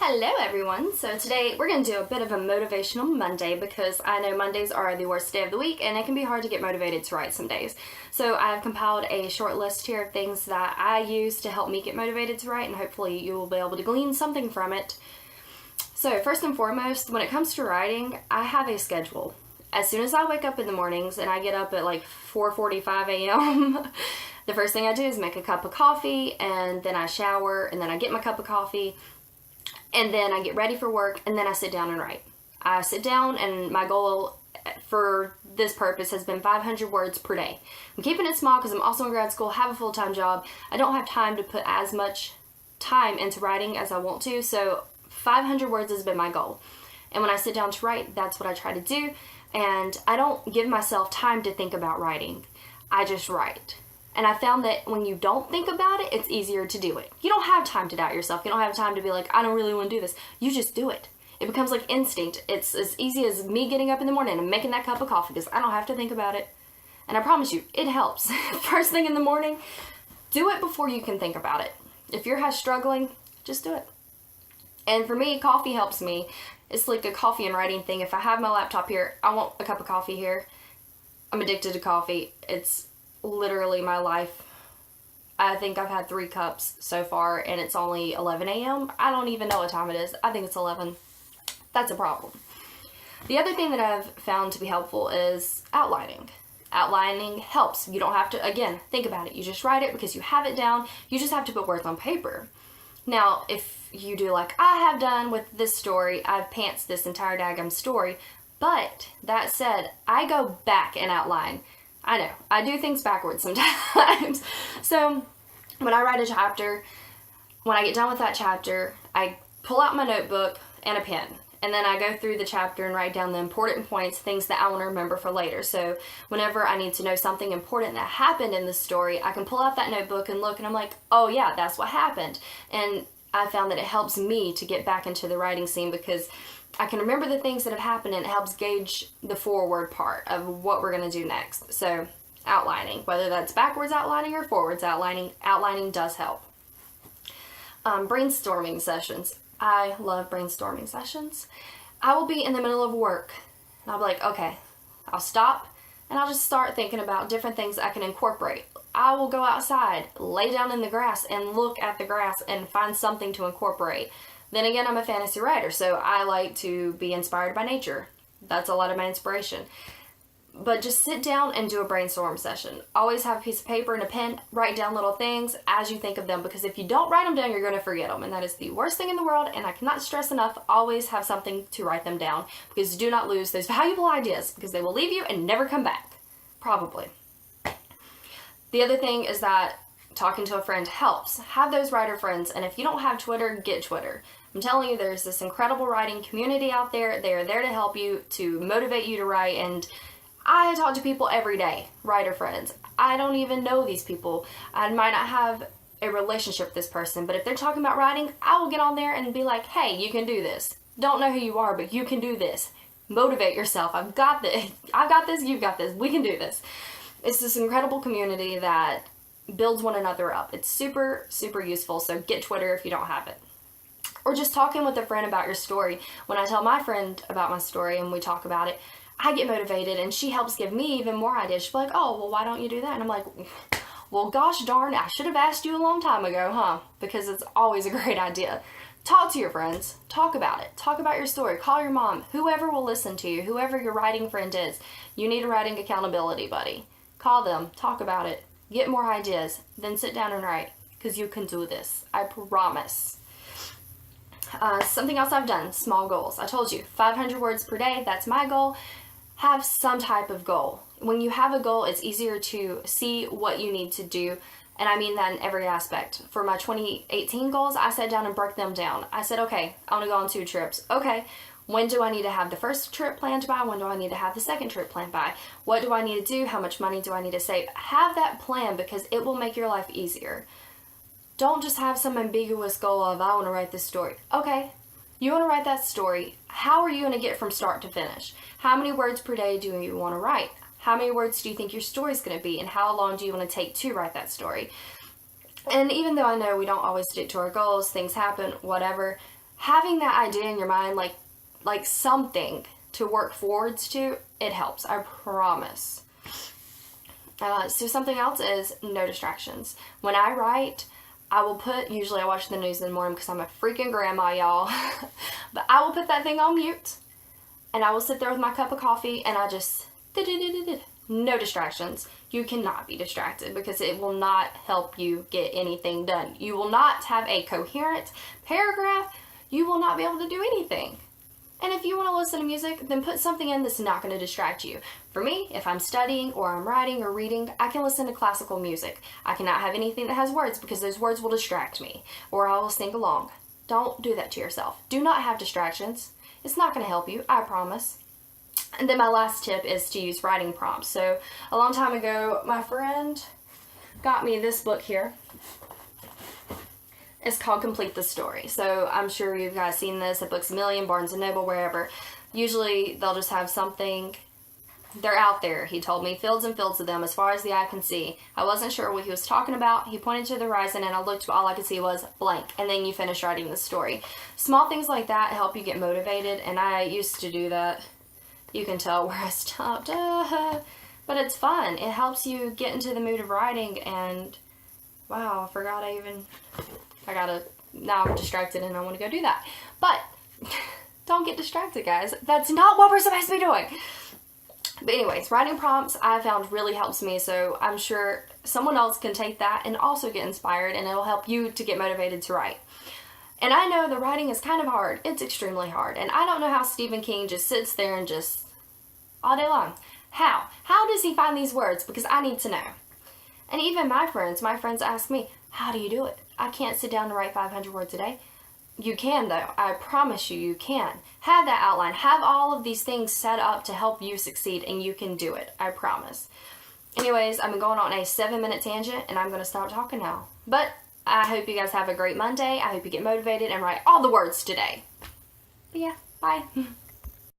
Hello everyone! So today we're going to do a bit of a Motivational Monday because I know Mondays are the worst day of the week and it can be hard to get motivated to write some days. So I've compiled a short list here of things that I use to help me get motivated to write, and hopefully you will be able to glean something from it. So first and foremost, when it comes to writing, I have a schedule. As soon as I wake up in the mornings, and I get up at like 4:45 a.m., the first thing I do is make a cup of coffee, and then I shower, and then I get my cup of coffee, and then I get ready for work, and then I sit down and write. I sit down, and my goal for this purpose has been 500 words per day. I'm keeping it small because I'm also in grad school, have a full-time job. I don't have time to put as much time into writing as I want to, so 500 words has been my goal. And when I sit down to write, that's what I try to do, and I don't give myself time to think about writing. I just write. And I found that when you don't think about it, it's easier to do it. You don't have time to doubt yourself. You don't have time to be like, I don't really want to do this. You just do it. It becomes like instinct. It's as easy as me getting up in the morning and making that cup of coffee because I don't have to think about it. And I promise you, it helps. First thing in the morning, do it before you can think about it. If you're struggling, just do it. And for me, coffee helps me. It's like a coffee and writing thing. If I have my laptop here, I want a cup of coffee here. I'm addicted to coffee. It's literally my life. I think I've had 3 cups so far, and it's only 11 a.m. I don't even know what time it is. I think it's 11. That's a problem. The other thing that I've found to be helpful is outlining. Outlining helps. You don't have to, again, think about it. You just write it because you have it down. You just have to put words on paper. Now, if you do like I have done with this story, I've pantsed this entire daggum story, but that said, I go back and outline. I know, I do things backwards sometimes. So when I write a chapter, when I get done with that chapter, I pull out my notebook and a pen. And then I go through the chapter and write down the important points, things that I want to remember for later. So whenever I need to know something important that happened in the story, I can pull out that notebook and look, and I'm like, oh yeah, that's what happened. And I found that it helps me to get back into the writing scene because I can remember the things that have happened, and it helps gauge the forward part of what we're going to do next. So outlining, whether that's backwards outlining or forwards outlining, outlining does help. Brainstorming sessions. I love brainstorming sessions. I will be in the middle of work, and I'll be like, okay, I'll stop, and I'll just start thinking about different things I can incorporate. I will go outside, lay down in the grass, and look at the grass and find something to incorporate. Then again, I'm a fantasy writer, so I like to be inspired by nature. That's a lot of my inspiration. But just sit down and do a brainstorm session. Always have a piece of paper and a pen. Write down little things as you think of them, because if you don't write them down, you're going to forget them. And that is the worst thing in the world, and I cannot stress enough, always have something to write them down, because do not lose those valuable ideas, because they will leave you and never come back. Probably. The other thing is that talking to a friend helps. Have those writer friends, and if you don't have Twitter, get Twitter. I'm telling you, there's this incredible writing community out there. They are there to help you, to motivate you to write, and I talk to people every day, writer friends. I don't even know these people. I might not have a relationship with this person, but if they're talking about writing, I will get on there and be like, hey, you can do this. Don't know who you are, but you can do this. Motivate yourself. I've got this. I've got this. You've got this. We can do this. It's this incredible community that builds one another up. It's super, super useful, so get Twitter if you don't have it. Or just talking with a friend about your story. When I tell my friend about my story and we talk about it, I get motivated, and she helps give me even more ideas. She's like, oh, well, why don't you do that? And I'm like, well, gosh darn, I should have asked you a long time ago, huh? Because it's always a great idea. Talk to your friends. Talk about it. Talk about your story. Call your mom. Whoever will listen to you, whoever your writing friend is. You need a writing accountability buddy. Call them. Talk about it. Get more ideas. Then sit down and write, because you can do this. I promise. Something else I've done, small goals. I told you, 500 words per day, that's my goal. Have some type of goal. When you have a goal, it's easier to see what you need to do, and I mean that in every aspect. For my 2018 goals, I sat down and broke them down. I said, okay, I want to go on 2 trips. Okay, when do I need to have the first trip planned by? When do I need to have the second trip planned by? What do I need to do? How much money do I need to save? Have that plan, because it will make your life easier. Don't just have some ambiguous goal of, I want to write this story. Okay, you want to write that story. How are you going to get from start to finish? How many words per day do you want to write? How many words do you think your story is going to be? And how long do you want to take to write that story? And even though I know we don't always stick to our goals, things happen, whatever, having that idea in your mind, like something to work forwards to, it helps. I promise. So something else is no distractions. When I write, usually I watch the news in the morning because I'm a freaking grandma, y'all. But I will put that thing on mute, and I will sit there with my cup of coffee, and I just, no distractions. You cannot be distracted because it will not help you get anything done. You will not have a coherent paragraph. You will not be able to do anything. And if you want to listen to music, then put something in that's not going to distract you. For me, if I'm studying or I'm writing or reading, I can listen to classical music. I cannot have anything that has words because those words will distract me, or I will sing along. Don't do that to yourself. Do not have distractions. It's not going to help you, I promise. And then my last tip is to use writing prompts. So a long time ago, my friend got me this book here. It's called Complete the Story. So I'm sure you guys seen this at Books A Million, Barnes & Noble, wherever. Usually they'll just have something. They're out there, he told me, fields and fields of them as far as the eye can see. I wasn't sure what he was talking about. He pointed to the horizon and I looked, but all I could see was blank. And then you finish writing the story. Small things like that help you get motivated, and I used to do that. You can tell where I stopped. But it's fun. It helps you get into the mood of writing, and wow, I forgot now I'm distracted and I want to go do that. But don't get distracted, guys. That's not what we're supposed to be doing. But anyways, writing prompts I found really helps me, so I'm sure someone else can take that and also get inspired, and it'll help you to get motivated to write. And I know the writing is kind of hard. It's extremely hard. And I don't know how Stephen King just sits there and just all day long. How? How does he find these words? Because I need to know. And even my friends ask me, how do you do it? I can't sit down and write 500 words a day. You can, though. I promise you can. Have that outline. Have all of these things set up to help you succeed, and you can do it. I promise. Anyways, I've been going on a 7-minute tangent, and I'm going to stop talking now. But I hope you guys have a great Monday. I hope you get motivated and write all the words today. But yeah, bye.